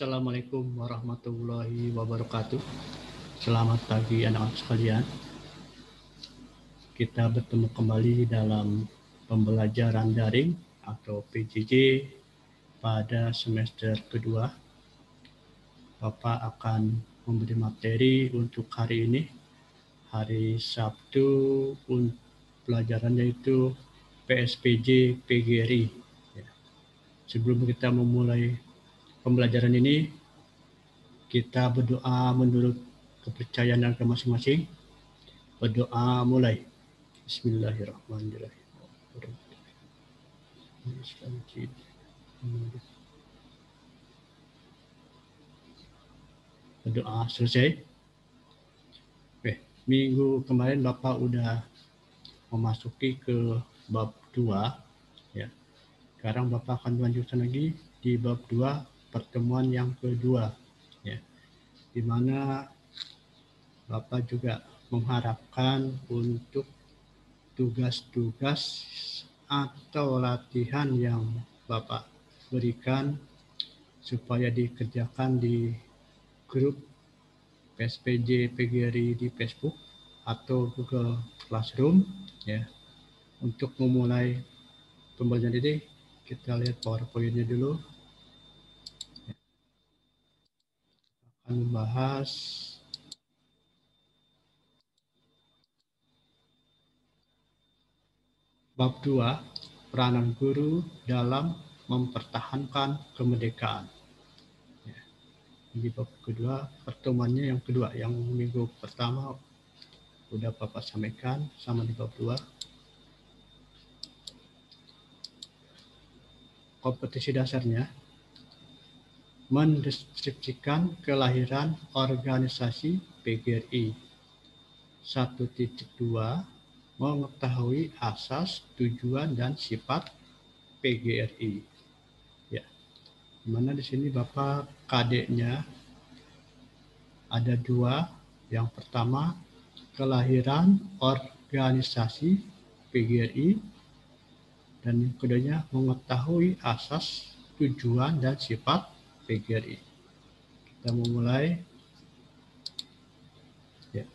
Assalamualaikum warahmatullahi wabarakatuh. Selamat pagi anak-anak sekalian. Kita bertemu kembali dalam pembelajaran daring atau PJJ pada semester kedua. Bapak akan memberi materi untuk hari ini. Hari Sabtu pelajarannya itu PSPJ PGRI. Sebelum kita memulai pembelajaran ini, kita berdoa menurut kepercayaan agama masing-masing. Berdoa mulai. Bismillahirrahmanirrahim. Berdoa selesai. Oke, minggu kemarin Bapak udah memasuki ke bab 2 ya. Sekarang Bapak akan melanjutkan lagi di bab 2 pertemuan yang kedua ya. Di mana Bapak juga mengharapkan untuk tugas-tugas atau latihan yang Bapak berikan supaya dikerjakan di grup PSPJ PGRI di Facebook atau Google Classroom ya. Untuk memulai pembelajaran ini, kita lihat PowerPoint-nya dulu. Akan membahas bab 2, peranan guru dalam mempertahankan kemerdekaan. Di bab kedua, pertemuannya yang kedua, yang minggu pertama udah Bapak sampaikan sama di bab 2. Kompetisi dasarnya mendeskripsikan kelahiran organisasi PGRI. 1.2 mengetahui asas, tujuan dan sifat PGRI. Ya. Dimana di sini Bapak KD-nya ada 2. Yang pertama, kelahiran organisasi PGRI, dan yang keduanya mengetahui asas, tujuan dan sifat PGRI. Kita memulai. Ya.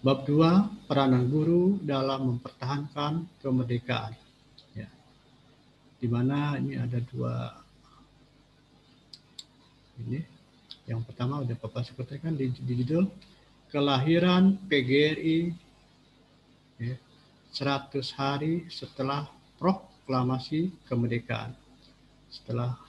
Bab 2, peranan guru dalam mempertahankan kemerdekaan. Ya. Di mana ini ada 2. Ini yang pertama udah Bapak sebutkan di judul kelahiran PGRI ya, 100 hari setelah proklamasi kemerdekaan. Setelah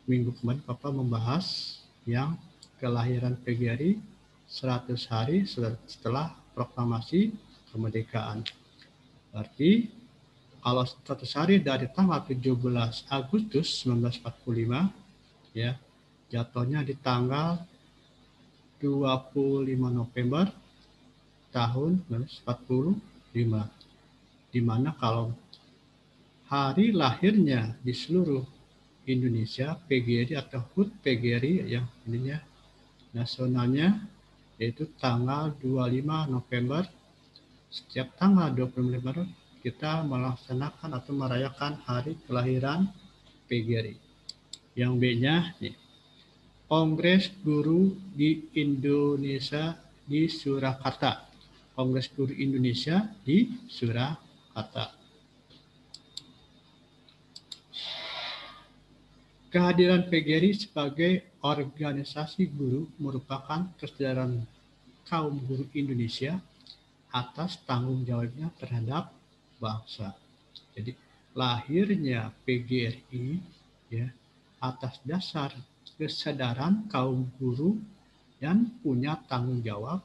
minggu kemarin Bapak membahas yang kelahiran PGRI 100 hari setelah proklamasi kemerdekaan. Berarti kalau 100 hari dari tanggal 17 Agustus 1945 ya, jatuhnya di tanggal 25 November tahun 1945. Di mana kalau hari lahirnya di seluruh Indonesia PGRI atau HUT PGRI yang ininya nasionalnya yaitu tanggal 25 November. Setiap tanggal 25 November kita melaksanakan atau merayakan hari kelahiran PGRI. Yang B-nya nih, Kongres Guru di Indonesia di Surakarta. Kongres Guru Indonesia di Surakarta. Kehadiran PGRI sebagai organisasi guru merupakan kesadaran kaum guru Indonesia atas tanggung jawabnya terhadap bangsa. Jadi lahirnya PGRI ya atas dasar kesadaran kaum guru dan punya tanggung jawab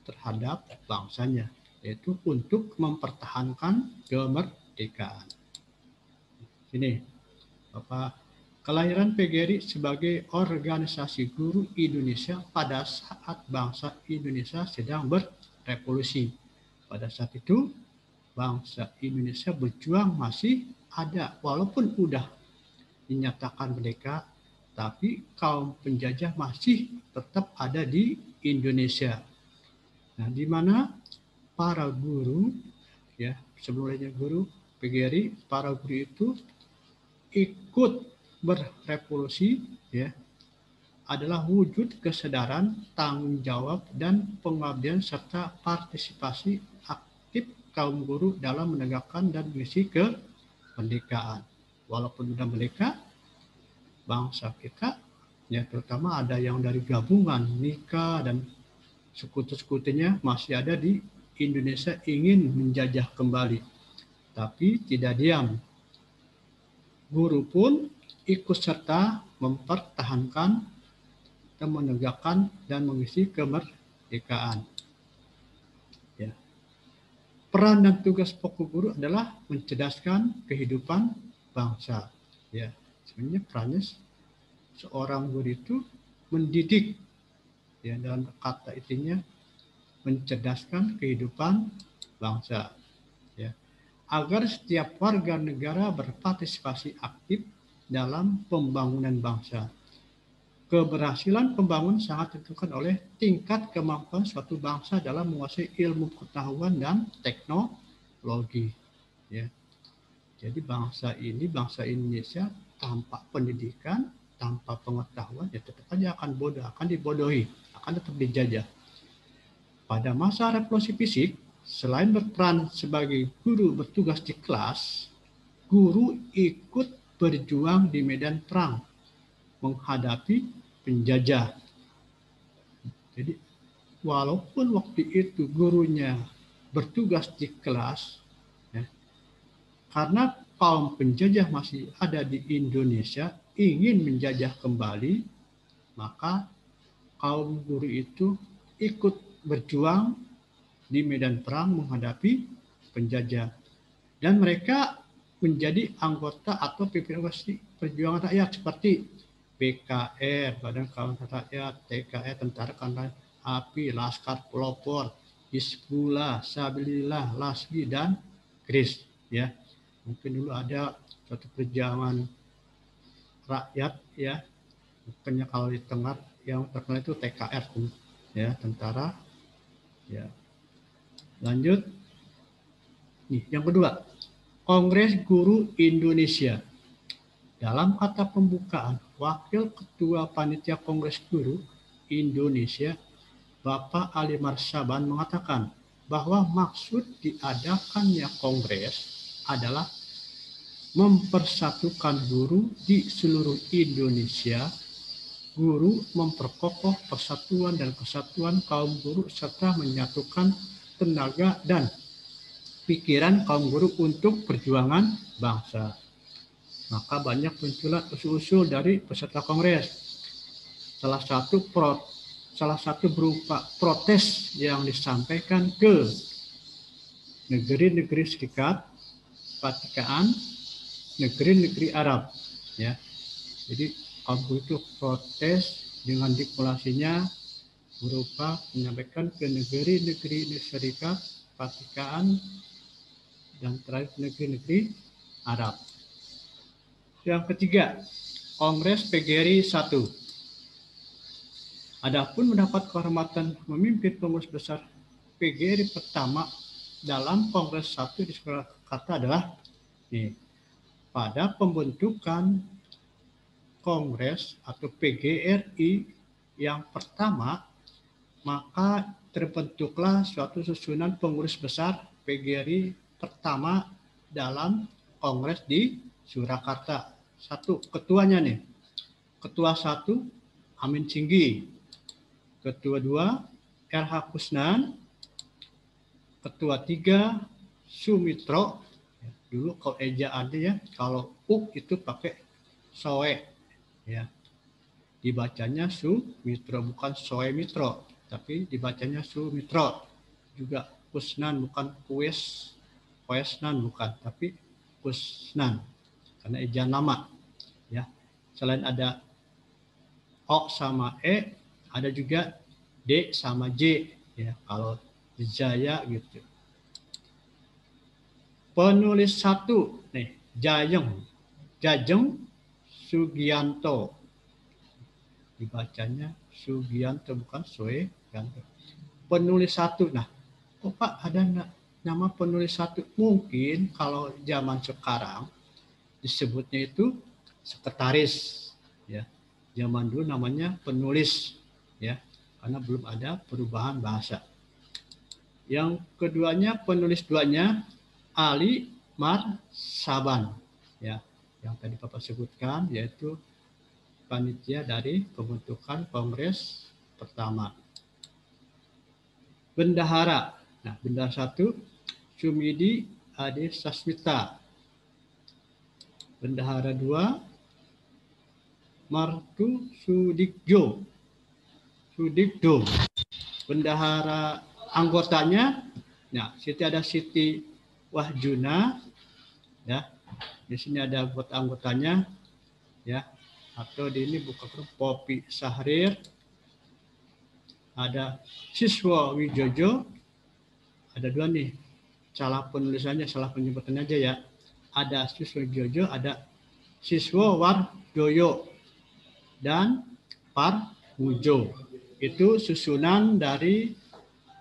terhadap bangsanya, yaitu untuk mempertahankan kemerdekaan. Ini Bapak, kelahiran PGRI sebagai organisasi guru Indonesia pada saat bangsa Indonesia sedang berevolusi. Pada saat itu bangsa Indonesia berjuang masih ada, walaupun udah dinyatakan merdeka, tapi kaum penjajah masih tetap ada di Indonesia. Nah, di mana para guru ya, sebelumnya guru PGRI, para guru itu ikut berevolusi ya adalah wujud kesadaran, tanggung jawab, dan pengabdian serta partisipasi aktif kaum guru dalam menegakkan dan mengisi kemerdekaan. Walaupun sudah merdeka, bangsa kita, ya terutama ada yang dari gabungan, Nika dan sekutu-sekutunya masih ada di Indonesia ingin menjajah kembali. Tapi tidak diam. Guru pun ikut serta mempertahankan dan menegakkan dan mengisi kemerdekaan. Ya. Peran dan tugas pokok guru adalah mencerdaskan kehidupan bangsa. Ya, sebenarnya perannya seorang guru itu mendidik, ya dalam kata intinya mencerdaskan kehidupan bangsa. Ya, agar setiap warga negara berpartisipasi aktif dalam pembangunan bangsa. Keberhasilan pembangunan sangat ditentukan oleh tingkat kemampuan suatu bangsa dalam menguasai ilmu pengetahuan dan teknologi. Ya. Jadi bangsa Indonesia tanpa pendidikan, tanpa pengetahuan, ya tetap saja akan bodoh, akan dibodohi, akan tetap dijajah. Pada masa revolusi fisik, selain berperan sebagai guru bertugas di kelas, guru ikut berjuang di medan perang menghadapi penjajah. Jadi walaupun waktu itu gurunya bertugas di kelas, ya, karena kaum penjajah masih ada di Indonesia ingin menjajah kembali, maka kaum guru itu ikut berjuang di medan perang menghadapi penjajah. Dan mereka menjadi anggota atau pimpinan organisasi perjuangan rakyat seperti BKR, Badan Kawan Rakyat, TKR, Tentara Kawanan Api, Laskar Pelopor, Hizbullah, Sabilillah, Lasgi, dan KRIS. Ya, mungkin dulu ada suatu perjuangan rakyat, ya, bukannya kalau di tengah yang terkenal itu TKR, ya, tentara. Ya, lanjut. Nih, yang kedua, Kongres Guru Indonesia. Dalam kata pembukaan, Wakil Ketua Panitia Kongres Guru Indonesia, Bapak Ali Marsaban mengatakan bahwa maksud diadakannya kongres adalah mempersatukan guru di seluruh Indonesia. Guru memperkokoh persatuan dan kesatuan kaum guru serta menyatukan tenaga dan pikiran kaum guru untuk perjuangan bangsa. Maka banyak munculan usul-usul dari peserta kongres. Salah satu berupa protes yang disampaikan ke negeri-negeri Serikat, Vatikan, negeri-negeri Arab. Ya, jadi kaum guru itu protes dengan diplomasinya berupa menyampaikan ke negeri-negeri Serikat, Vatikan, dan terakhir negeri-negeri Arab. Yang ketiga, Kongres PGRI 1. Adapun mendapat kehormatan memimpin pengurus besar PGRI pertama dalam Kongres 1 di Surakarta adalah pada pembentukan Kongres atau PGRI yang pertama, maka terbentuklah suatu susunan pengurus besar PGRI pertama dalam Kongres di Surakarta. Satu, ketuanya nih. Ketua 1, Amin Singgi. Ketua 2, RH Kusnan. Ketua 3, Sumitro. Dulu kalau ejaannya ya, kalau U itu pakai Soe. Ya. Dibacanya Sumitro, bukan Soe Mitro. Tapi dibacanya Sumitro. Juga Kusnan, bukan Kuesnan, bukan. Tapi Kusnan. Karena ejaan nama, ya. Selain ada O sama E, ada juga D sama J, ya. Kalau Jaya gitu. Penulis 1, nih, Jajeng Sugianto. Dibacanya Sugianto, bukan Sugianto. Penulis 1, nah, kok Pak ada nama penulis 1? Mungkin kalau zaman sekarang disebutnya itu sekretaris, ya. Zaman dulu namanya penulis, ya, karena belum ada perubahan bahasa. Yang keduanya, penulis duanya Ali Marsaban, ya, yang tadi Bapak sebutkan, yaitu panitia dari pembentukan Kongres pertama. Bendahara, nah, bendahara 1 Sumidi Adi Sasmita. Bendahara 2 Martu Sudikjo. Bendahara anggotanya, nah, situ ada Siti Wahjuna, ya. Di sini ada anggotanya, ya. Atau di ini buka Popi Sahrir, ada Siswa Wijojo, ada 2 nih. Salah penulisannya, salah penyebutannya aja ya. Ada Siswa Wijojo, ada Siswa Wardoyo dan Parmujo. Itu susunan dari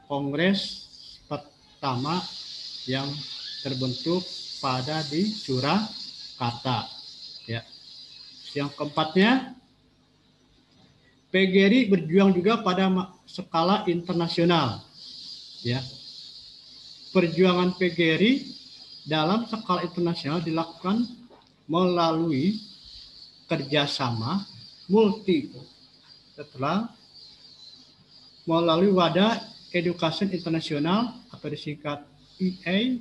Kongres pertama yang terbentuk pada di Surakarta. Ya. Yang keempatnya, PGRI berjuang juga pada skala internasional. Ya. Perjuangan PGRI dalam skala internasional dilakukan melalui kerjasama multilateral melalui Wadah Education Internasional atau disingkat EA,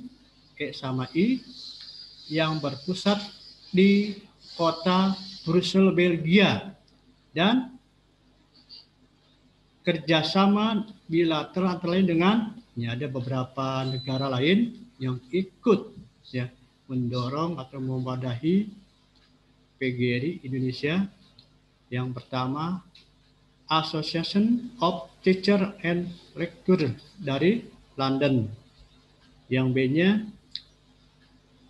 E sama I, yang berpusat di kota Brussels, Belgia, dan kerjasama bilateral antara lain dengan, ya, ada beberapa negara lain yang ikut, ya, mendorong atau memwadahi PGRI Indonesia. Yang pertama, Association of Teacher and Lecturer dari London. Yang B-nya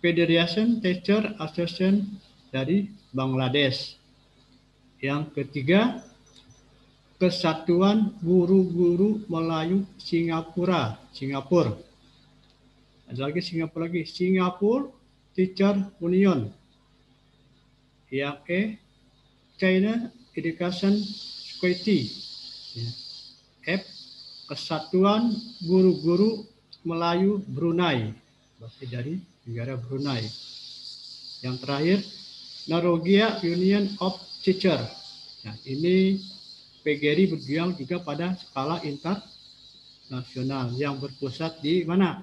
Federation Teacher Association dari Bangladesh. Yang ketiga, Kesatuan Guru-Guru Melayu Singapura. Ada lagi Singapura lagi, Singapore Teacher Union. Yang E, China Education Society. F, Kesatuan Guru-Guru Melayu Brunei, berarti dari negara Brunei. Yang terakhir, Norwegia Union of Teachers. Nah, ini PGRI berjuang juga pada skala internasional yang berpusat di mana?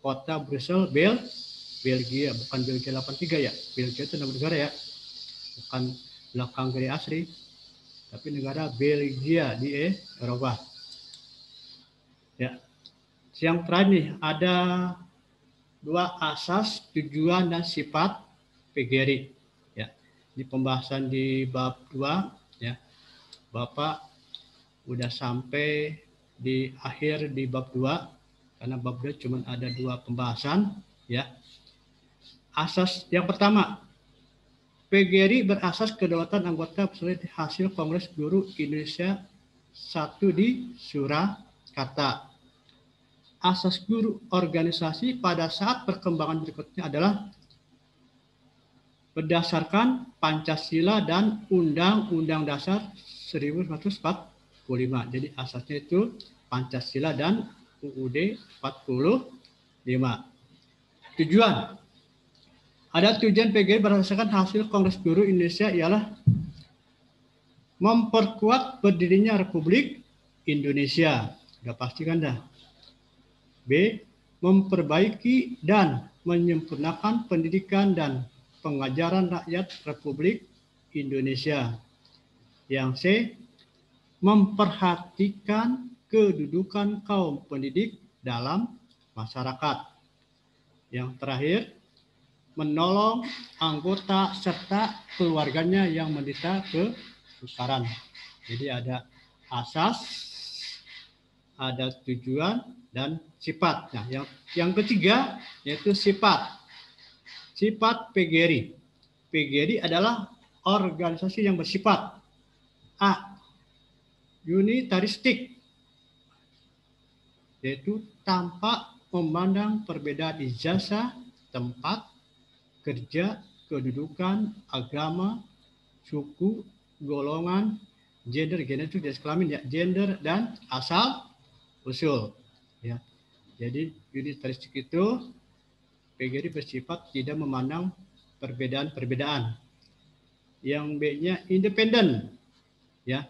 Kota Brussels, Belgia, bukan Belgia 83 ya. Belgia itu nama negara ya, bukan belakang dari asri, tapi negara Belgia di Eropa. Ya. Yang terakhir nih, ada 2 asas, tujuan dan sifat PGRI. Ya. Di pembahasan di bab 2, ya. Bapak udah sampai di akhir di bab 2, karena bab 2 cuma ada 2 pembahasan, ya. Asas yang pertama, PGRI berasas kedaulatan anggota sesuai hasil Kongres Guru Indonesia 1 di Surakarta. Asas guru organisasi pada saat perkembangan berikutnya adalah berdasarkan Pancasila dan Undang-Undang Dasar 1945. Jadi asasnya itu Pancasila dan UUD 45. Tujuan. Ada tujuan PGRI berdasarkan hasil Kongres Guru Indonesia ialah memperkuat berdirinya Republik Indonesia. Udah pasti kan dah. B, memperbaiki dan menyempurnakan pendidikan dan pengajaran rakyat Republik Indonesia. Yang C, memperhatikan kedudukan kaum pendidik dalam masyarakat. Yang terakhir, menolong anggota serta keluarganya yang menderita kesusaran. Jadi ada asas, ada tujuan, dan sifat. Nah, yang ketiga yaitu sifat. Sifat PGRI. PGRI adalah organisasi yang bersifat A, unitaristik, yaitu tanpa memandang perbedaan ijazah, tempat kerja, kedudukan, agama, suku, golongan, gender, genetik, jenis kelamin, ya, gender dan asal usul. Ya, jadi unitaristik itu PGRI bersifat tidak memandang perbedaan-perbedaan. Yang B-nya independen, ya,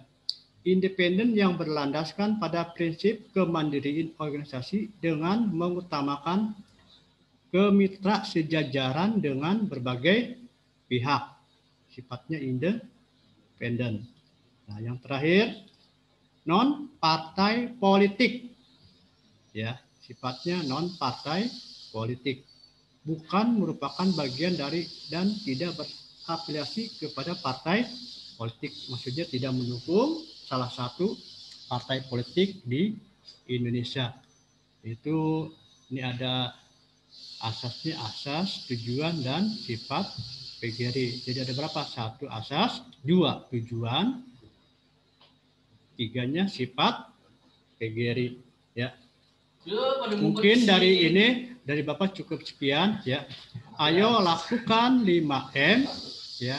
independen yang berlandaskan pada prinsip kemandirian organisasi dengan mengutamakan kemitra sejajaran dengan berbagai pihak, sifatnya independen. Nah, yang terakhir non partai politik, ya, sifatnya non partai politik, bukan merupakan bagian dari dan tidak berafiliasi kepada partai politik, maksudnya tidak mendukung salah satu partai politik di Indonesia. Itu ini ada asasnya, asas, tujuan, dan sifat PGRI. Jadi ada berapa? 1 asas, 2 tujuan, 3-nya sifat PGRI. Ya. Mungkin dari ini, dari Bapak cukup sekian. Ya. Ayo lakukan 5M. Ya.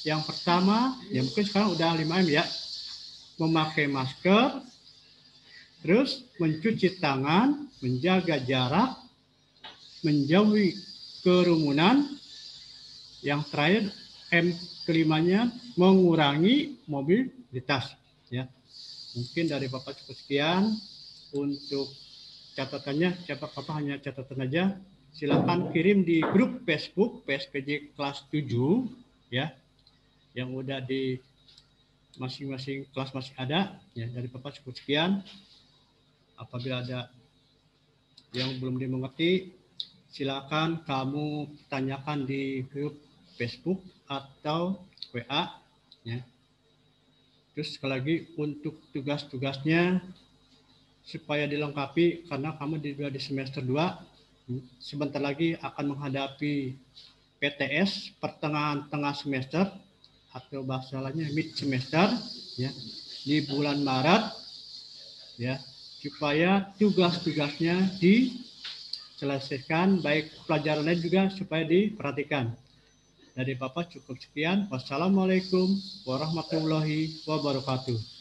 Yang pertama, ya mungkin sekarang udah 5M ya. Memakai masker, terus mencuci tangan, menjaga jarak, menjauhi kerumunan. Yang terakhir, M kelimanya, mengurangi mobilitas. Ya, mungkin dari Bapak cukup sekian. Untuk catatannya, Bapak hanya catatan aja. Silakan kirim di grup Facebook PSPJ kelas 7, ya, yang udah di masing-masing kelas masih ada. Ya, dari Bapak cukup sekian. Apabila ada yang belum dimengerti, silakan kamu tanyakan di grup Facebook atau WA. Ya. Terus sekali lagi untuk tugas-tugasnya supaya dilengkapi, karena kamu di semester 2 sebentar lagi akan menghadapi PTS pertengahan tengah semester atau bahasa lainnya mid semester, ya, di bulan Maret, ya, supaya tugas-tugasnya diselesaikan, baik pelajarannya juga supaya diperhatikan. Dari Bapak cukup sekian. Wassalamualaikum warahmatullahi wabarakatuh.